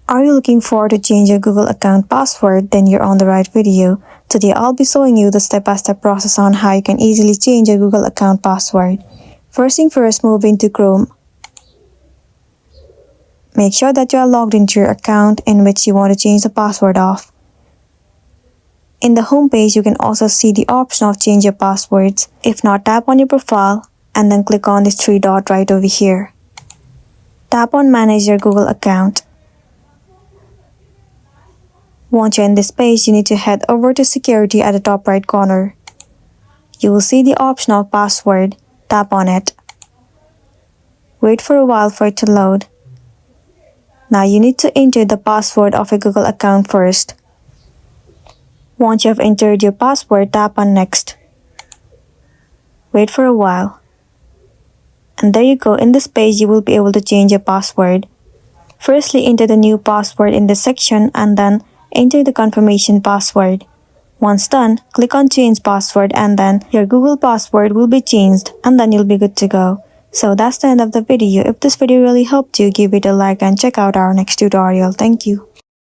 Are you looking forward to change your Google account password? Then you're on the right video. Today I'll be showing you the step-by-step process on how you can easily change your Google account password. First thing first, move into Chrome. Make sure that you are logged into your account in which you want to change the password of. In the home page, you can also see the option of change your passwords. If not, tap on your profile and then click on this three dot right over here. Tap on manage your Google account. Once you're in this page, you need to head over to security at the top right corner. You will see the option of password. Tap on it. Wait for a while for it to load. Now you need to enter the password of your Google account first. Once you have entered your password, tap on next. Wait for a while. And there you go. In this page, you will be able to change your password. Firstly, enter the new password in this section and then enter the confirmation password. Once done, click on change password and then your Google password will be changed and then you'll be good to go. So that's the end of the video. If this video really helped you, give it a like and check out our next tutorial. Thank you.